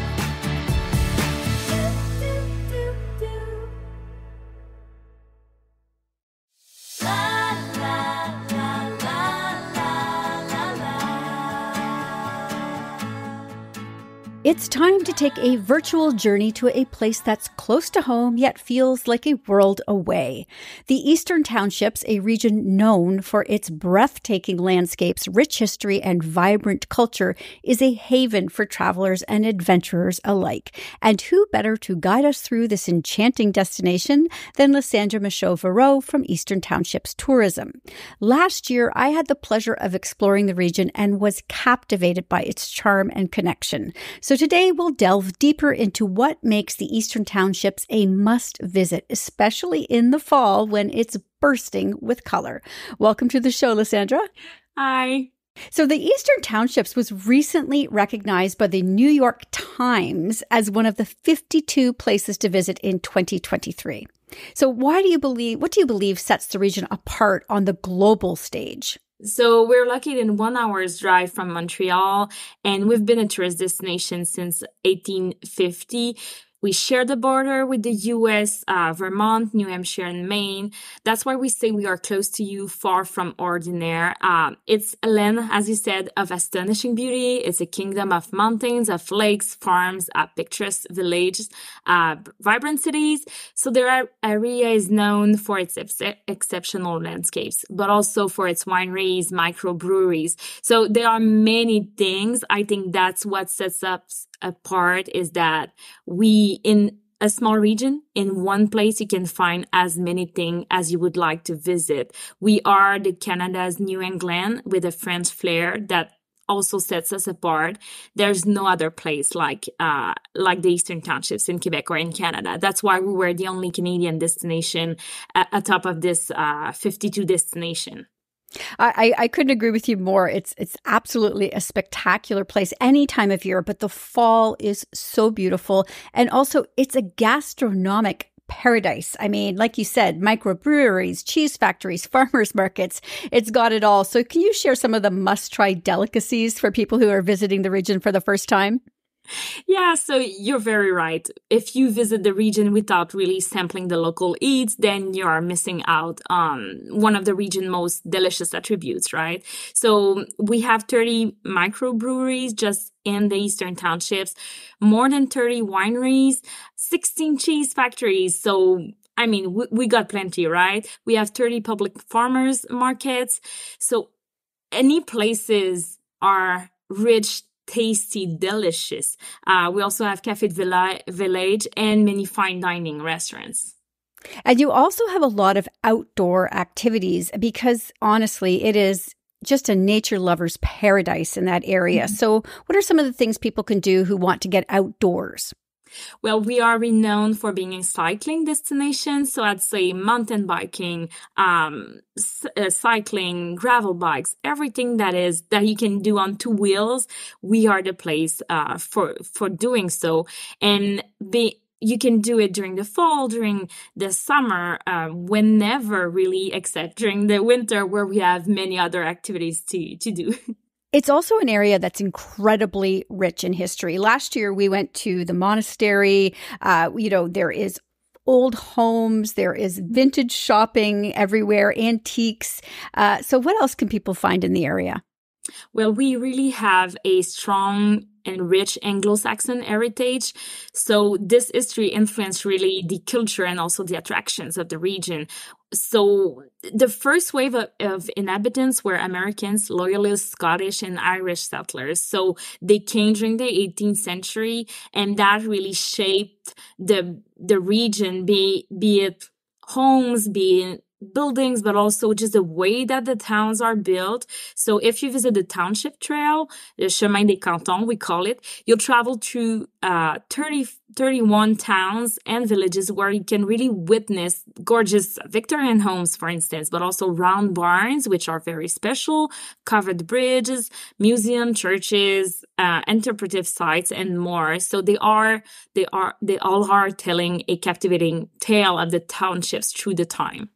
It's time to take a virtual journey to a place that's close to home yet feels like a world away. The Eastern Townships, a region known for its breathtaking landscapes, rich history, and vibrant culture, is a haven for travelers and adventurers alike. And who better to guide us through this enchanting destination than Lysandre Michaud-Verreault from Eastern Townships Tourism. Last year, I had the pleasure of exploring the region and was captivated by its charm and connection. So today we'll delve deeper into what makes the Eastern Townships a must-visit, especially in the fall when it's bursting with color. Welcome to the show, Lysandre. Hi. So the Eastern Townships was recently recognized by the New York Times as one of the 52 places to visit in 2023. So what do you believe sets the region apart on the global stage? So we're located in 1 hour's drive from Montreal, and we've been a tourist destination since 1850. We share the border with the U.S., Vermont, New Hampshire, and Maine. That's why we say we are close to you, far from ordinary. It's a land, as you said, of astonishing beauty. It's a kingdom of mountains, of lakes, farms, picturesque villages, vibrant cities. So their area is known for its exceptional landscapes, but also for its wineries, microbreweries. So there are many things. I think that's what sets us apart, is that we, in a small region, in one place, you can find as many things as you would like to visit. We are the Canada's New England with a French flair that also sets us apart. There's no other place like the Eastern Townships in Quebec or in Canada. That's why we were the only Canadian destination atop of this 52 destination. I couldn't agree with you more. It's absolutely a spectacular place any time of year, but the fall is so beautiful. And also, it's a gastronomic paradise. I mean, like you said, microbreweries, cheese factories, farmers markets, it's got it all. So can you share some of the must-try delicacies for people who are visiting the region for the first time? Yeah, so you're very right. If you visit the region without really sampling the local eats, then you are missing out on one of the region's most delicious attributes, right? So we have 30 microbreweries just in the Eastern Townships, more than 30 wineries, 16 cheese factories. So I mean, we got plenty, right? We have 30 public farmers markets. So any places are rich, tasty, delicious. We also have Café Village and many fine dining restaurants. And you also have a lot of outdoor activities because honestly, it is just a nature lover's paradise in that area. Mm-hmm. So what are some of the things people can do who want to get outdoors? Well, we are renowned for being a cycling destination. So I'd say mountain biking, cycling, gravel bikes, everything that you can do on two wheels. We are the place for doing so. And you can do it during the fall, during the summer, whenever really, except during the winter where we have many other activities to do. It's also an area that's incredibly rich in history. Last year, we went to the monastery. There is old homes. There is vintage shopping everywhere, antiques. So what else can people find in the area? Well, we really have a strong and rich Anglo-Saxon heritage. So this history influenced really the culture and also the attractions of the region. So the first wave of inhabitants were Americans, Loyalists, Scottish, and Irish settlers. So they came during the 18th century, and that really shaped the region, be it homes, be it buildings, but also just the way that the towns are built. So if you visit the Township Trail, the Chemin des Cantons, we call it, you'll travel through 31 towns and villages where you can really witness gorgeous Victorian homes, for instance, but also round barns, which are very special, covered bridges, museum, churches, interpretive sites, and more. So they all are telling a captivating tale of the townships through the time.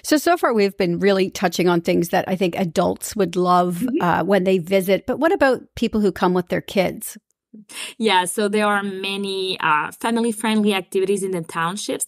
So far, we've been really touching on things that I think adults would love when they visit. But what about people who come with their kids? Yeah, so there are many family-friendly activities in the townships.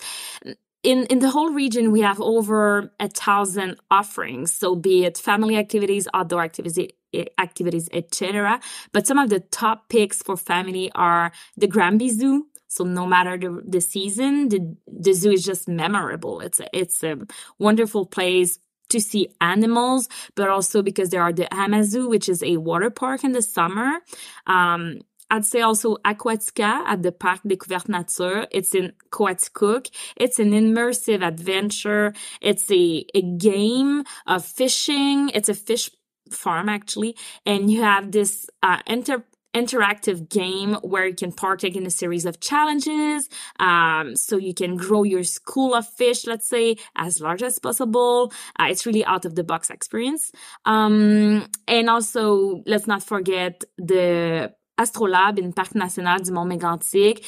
In the whole region, we have over 1,000 offerings. So be it family activities, outdoor activities, activities, etc. But some of the top picks for family are the Granby Zoo. So no matter the season, the zoo is just memorable. It's a wonderful place to see animals, but also because there are the Amazoo, which is a water park in the summer. I'd say also Aquatica at the Parc Découverte Nature. It's in Coaticook. It's an immersive adventure. It's a game of fishing. It's a fish farm, actually. And you have this interactive game where you can partake in a series of challenges. So you can grow your school of fish, let's say, as large as possible. It's really out of the box experience. And also, let's not forget the Astrolabe in Parc National du Mont Mégantic.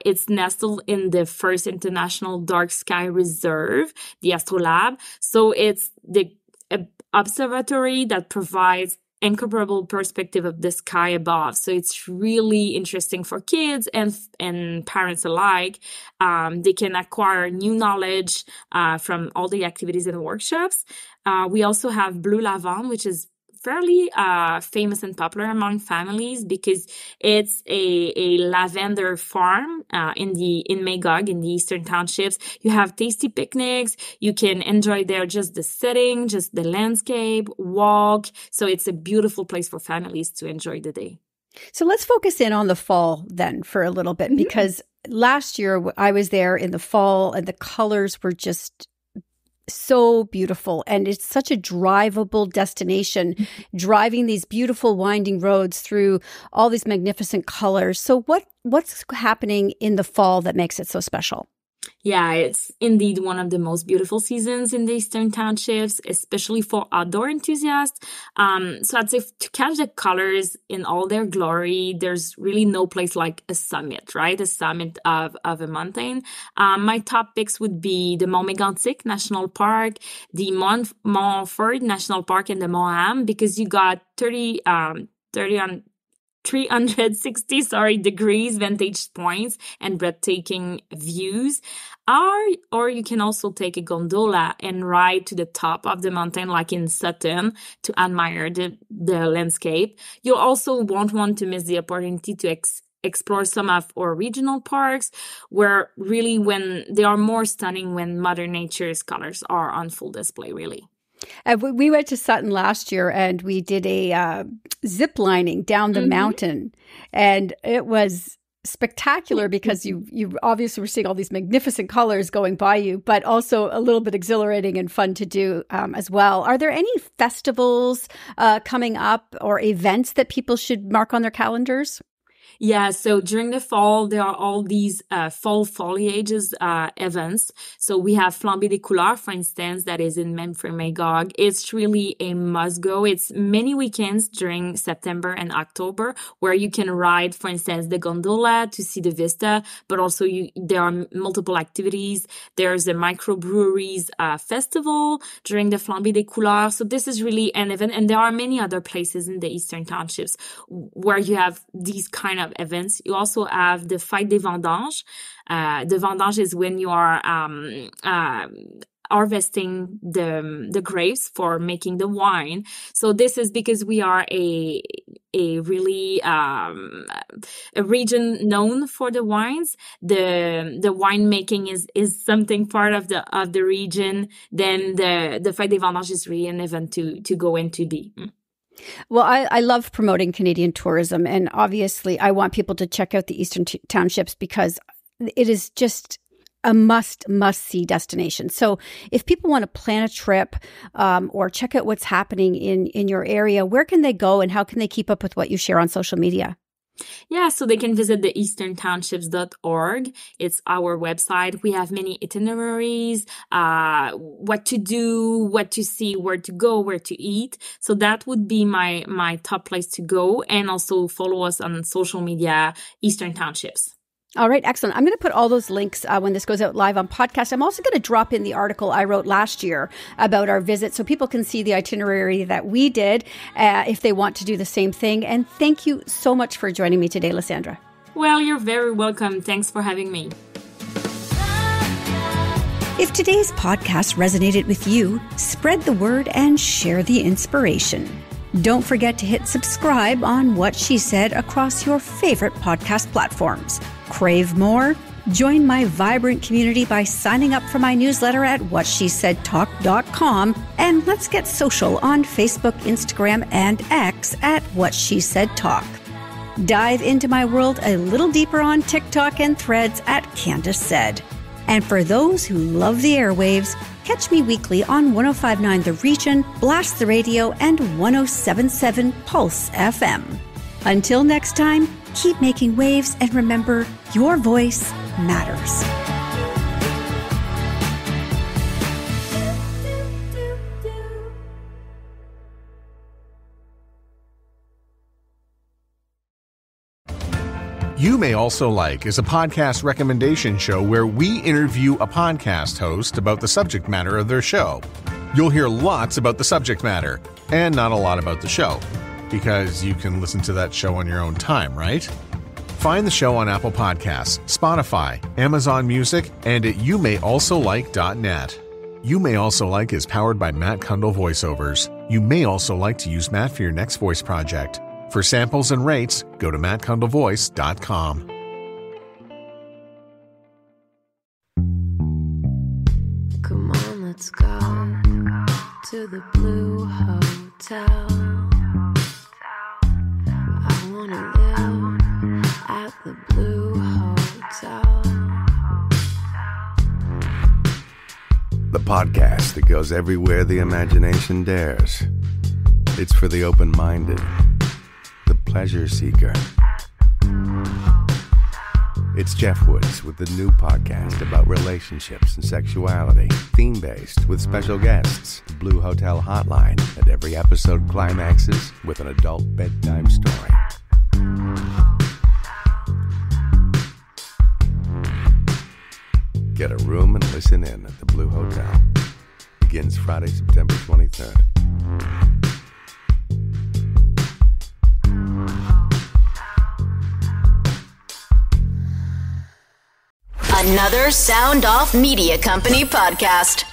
It's nestled in the first International Dark Sky Reserve, the Astrolabe. So it's the observatory that provides incomparable perspective of the sky above. So it's really interesting for kids and parents alike. They can acquire new knowledge from all the activities and workshops. We also have Bleu Lavande, which is fairly famous and popular among families because it's a lavender farm in Magog in the Eastern Townships. You have tasty picnics. You can enjoy there just the setting, just the landscape, walk. So it's a beautiful place for families to enjoy the day. So let's focus in on the fall then for a little bit, because last year I was there in the fall and the colors were just so beautiful. And it's such a drivable destination, driving these beautiful winding roads through all these magnificent colors. So what's happening in the fall that makes it so special? Yeah, it's indeed one of the most beautiful seasons in the Eastern Townships, especially for outdoor enthusiasts. So I'd say to catch the colors in all their glory, there's really no place like a summit, right? A summit of a mountain. My top picks would be the Mont Mégantic National Park, the Montfort National Park, and the Mont Ham, because you got 360 degrees vantage points and breathtaking views. Or you can also take a gondola and ride to the top of the mountain, like in Sutton, to admire the landscape. You also won't want to miss the opportunity to explore some of our regional parks, where really when they are more stunning when Mother Nature's colors are on full display, really. We went to Sutton last year and we did a zip lining down the mountain, and it was spectacular because you obviously were seeing all these magnificent colors going by you, but also a little bit exhilarating and fun to do as well. Are there any festivals coming up or events that people should mark on their calendars? Yeah, so during the fall, there are all these fall foliages events. So we have Flambée des Couleurs, for instance, that is in Memphrey-Magog. It's really a must-go. It's many weekends during September and October where you can ride, for instance, the gondola to see the vista, but also there are multiple activities. There's a microbreweries festival during the Flambée des Couleurs. So this is really an event. And there are many other places in the Eastern Townships where you have these kind of events. You also have the Fête des Vendanges. The vendange is when you are harvesting the grapes for making the wine. So this is because we are a really a region known for the wines. The winemaking is something part of the region. Then the Fête des Vendanges is really an event to go and to be. Well, I love promoting Canadian tourism, and obviously I want people to check out the Eastern Townships because it is just a must-see destination. So if people want to plan a trip or check out what's happening in your area, where can they go and how can they keep up with what you share on social media? Yeah, so they can visit the easterntownships.org. It's our website. We have many itineraries, what to do, what to see, where to go, where to eat. So that would be my top place to go. And also follow us on social media, Eastern Townships. All right, excellent. I'm going to put all those links when this goes out live on podcast. I'm also going to drop in the article I wrote last year about our visit so people can see the itinerary that we did if they want to do the same thing. And thank you so much for joining me today, Lysandre. Well, you're very welcome. Thanks for having me. If today's podcast resonated with you, spread the word and share the inspiration. Don't forget to hit subscribe on What She Said across your favorite podcast platforms. Crave more? Join my vibrant community by signing up for my newsletter at whatshesaidtalk.com, and let's get social on Facebook, Instagram, and X at What She Said Talk. Dive into my world a little deeper on TikTok and Threads at Candace Said. And for those who love the airwaves, catch me weekly on 105.9 The Region, Blast the Radio, and 107.7 Pulse FM. Until next time, keep making waves, and remember, your voice matters. You May Also Like is a podcast recommendation show where we interview a podcast host about the subject matter of their show. You'll hear lots about the subject matter and not a lot about the show, because you can listen to that show on your own time, right? Find the show on Apple Podcasts, Spotify, Amazon Music, and at youmayalsolike.net. You May Also Like is powered by Matt Kundle Voiceovers. You may also like to use Matt for your next voice project. For samples and rates, go to mattkundlevoice.com. Come on, let's go to the Blue Hotel. I wanna live at the Blue Hotel. The podcast that goes everywhere the imagination dares. It's for the open-minded, the pleasure seeker. It's Jeff Woods with the new podcast about relationships and sexuality, theme-based with special guests, the Blue Hotel Hotline, and every episode climaxes with an adult bedtime story. Get a room and listen in at the Blue Hotel. Begins Friday, September 23rd. Another Sound Off Media Company podcast.